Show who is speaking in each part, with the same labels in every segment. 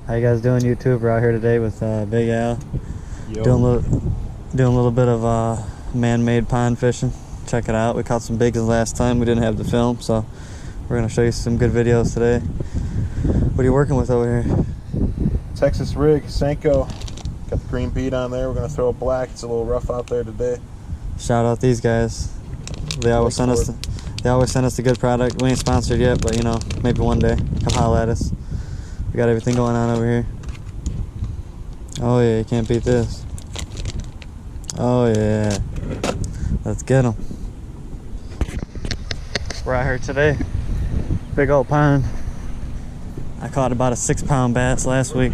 Speaker 1: How you guys doing, YouTube? We're out here today with Big Al.
Speaker 2: Yo.
Speaker 1: Doing a little bit of man-made pond fishing. Check it out. We caught some big ones last time. We didn't have the film, so we're gonna show you some good videos today. What are you working with over here?
Speaker 2: Texas rig, Senko. Got the green bead on there. We're gonna throw it black. It's a little rough out there today.
Speaker 1: Shout out these guys. They always send us the good product. We ain't sponsored yet, but you know, maybe one day. Come holler at us. We got everything going on over here. Oh yeah, you can't beat this. Oh yeah. Let's get them. We're out here today. Big old pond. I caught about a 6-pound bass last week.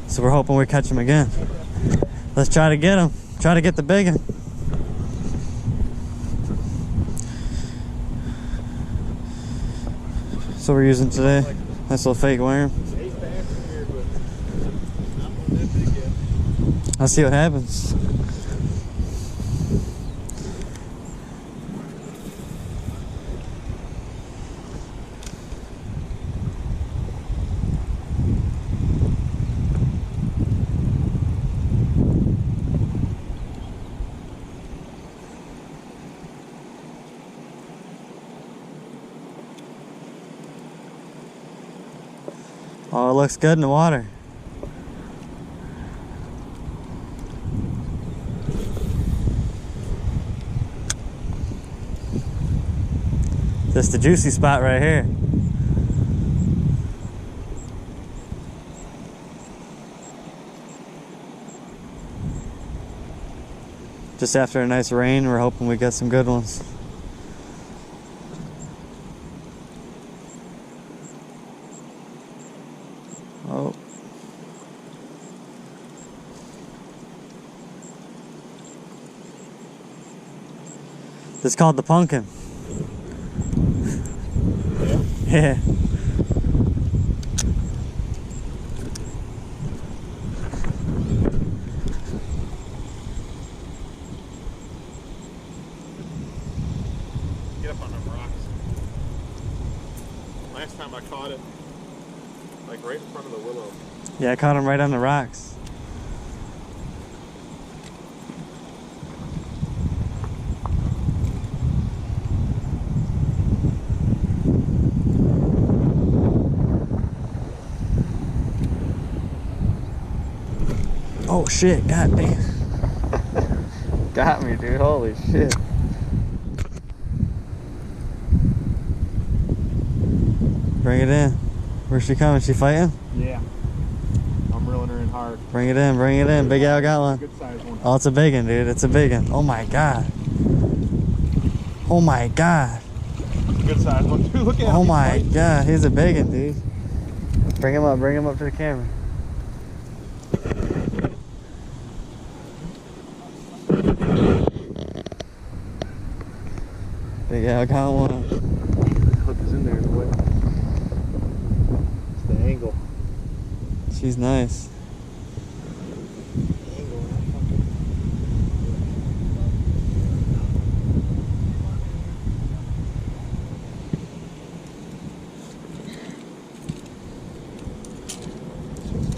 Speaker 1: So we're hoping we catch him again. Let's try to get him. Try to get the big one. So we're using today. Nice little fake worm. Let's see what happens. Oh, it looks good in the water. This is the juicy spot right here. Just after a nice rain, we're hoping we get some good ones. Oh. This is called the pumpkin. Yeah.
Speaker 2: Get up on them rocks. Last time I caught it, like right in front of the willow.
Speaker 1: Yeah, I caught him right on the rocks. Oh shit, god damn. Got me, dude, holy shit. Bring it in. Where's she coming? She fighting?
Speaker 2: Yeah. I'm reeling her in hard.
Speaker 1: Bring it in, bring it in. Big Al got one.
Speaker 2: Good size one.
Speaker 1: Oh, it's a big one, dude. It's a big one. Oh my god. Oh my god.
Speaker 2: It's a good size one too. Look at him.
Speaker 1: Oh my god, he's a big one, dude. Bring him up to the camera. Big Al got one.
Speaker 2: Hook is in there, boy. It's the angle.
Speaker 1: She's nice.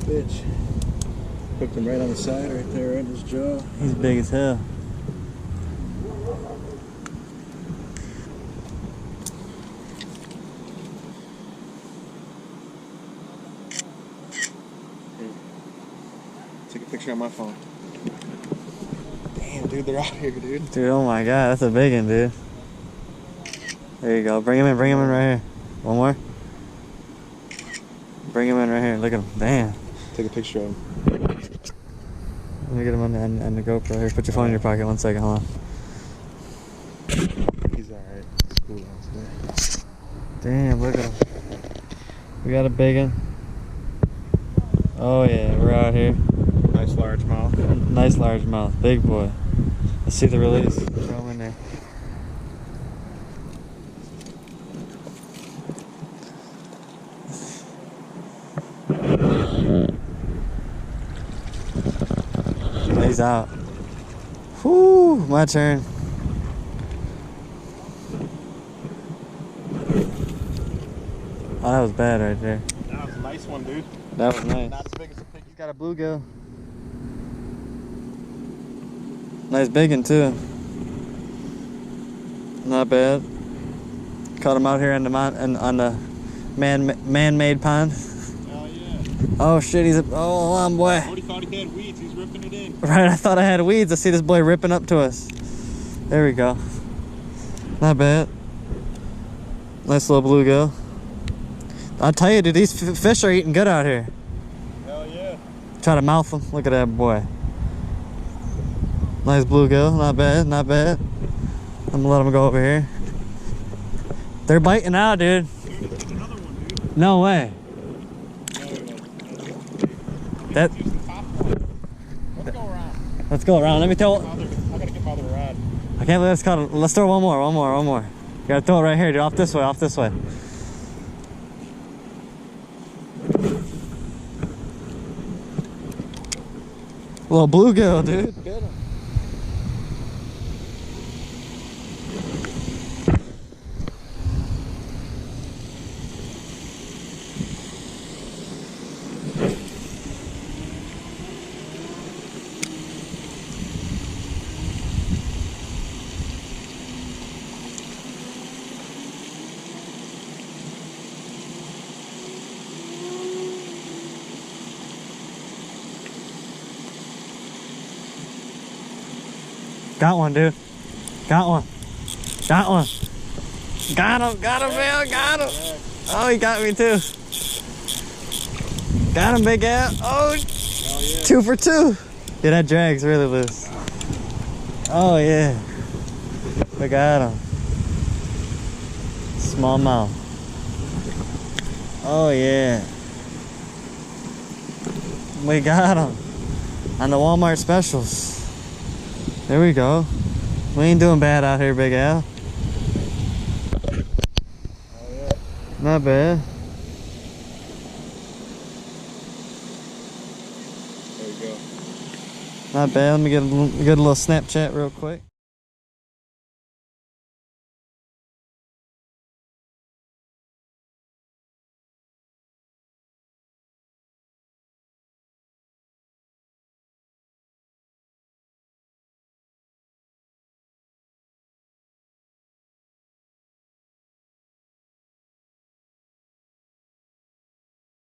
Speaker 2: Bitch. Hooked him right on the side right there, right in his jaw.
Speaker 1: He's big as hell.
Speaker 2: Take a picture on my phone. Damn, dude, they're out here, dude.
Speaker 1: Dude, oh my god, that's a big one, dude. There you go. Bring him in right here. One more. Bring him in right here. Look at him. Damn.
Speaker 2: Take a picture of him.
Speaker 1: Let me get him on the GoPro here. Put your phone in your pocket. 1 second. Hold on.
Speaker 2: He's alright. It's cool out today.
Speaker 1: Damn, look at him. We got a big one. Oh yeah, we're out here.
Speaker 2: Nice large mouth.
Speaker 1: Nice large mouth. Big boy. Let's see the release. Throw him in there. He's out. Whoo, my turn. Oh, that was bad right there.
Speaker 2: That was a nice one, dude.
Speaker 1: That was nice.
Speaker 2: Not as big as a piggy.
Speaker 1: He's got a bluegill. Nice big one too. Not bad. Caught him out here on the man-made pond.
Speaker 2: Hell yeah.
Speaker 1: Oh shit, he's hold on, boy.
Speaker 2: Cody thought he had weeds. He's ripping it in.
Speaker 1: Right, I thought I had weeds. I see this boy ripping up to us. There we go. Not bad. Nice little bluegill. I'll tell you, dude, these fish are eating good out here.
Speaker 2: Hell yeah.
Speaker 1: Try to mouth them. Look at that boy. Nice bluegill. Not bad, not bad. I'm gonna let them go over here. They're biting out, dude.
Speaker 2: Dude, there's another one, dude.
Speaker 1: No way. That.
Speaker 2: Use the top one. Let's go around.
Speaker 1: Let's go around. Let me throw.
Speaker 2: I gotta get my other rod.
Speaker 1: I can't believe it's caught. Let's throw one more. You gotta throw it right here, dude. Off this way. Little bluegill, dude. Get him. Got one, dude. Got one. Got him, Bill. Got him. Oh, he got me too. Got him, Big Al. Oh,
Speaker 2: Yeah.
Speaker 1: 2 for 2. Yeah, that drag's really loose. Oh, yeah. We got him. Smallmouth. Oh, yeah. We got him. On the Walmart specials. There we go. We ain't doing bad out here, Big Al.
Speaker 2: Oh yeah.
Speaker 1: Not bad.
Speaker 2: There we go.
Speaker 1: Not bad. Let me get a little Snapchat real quick.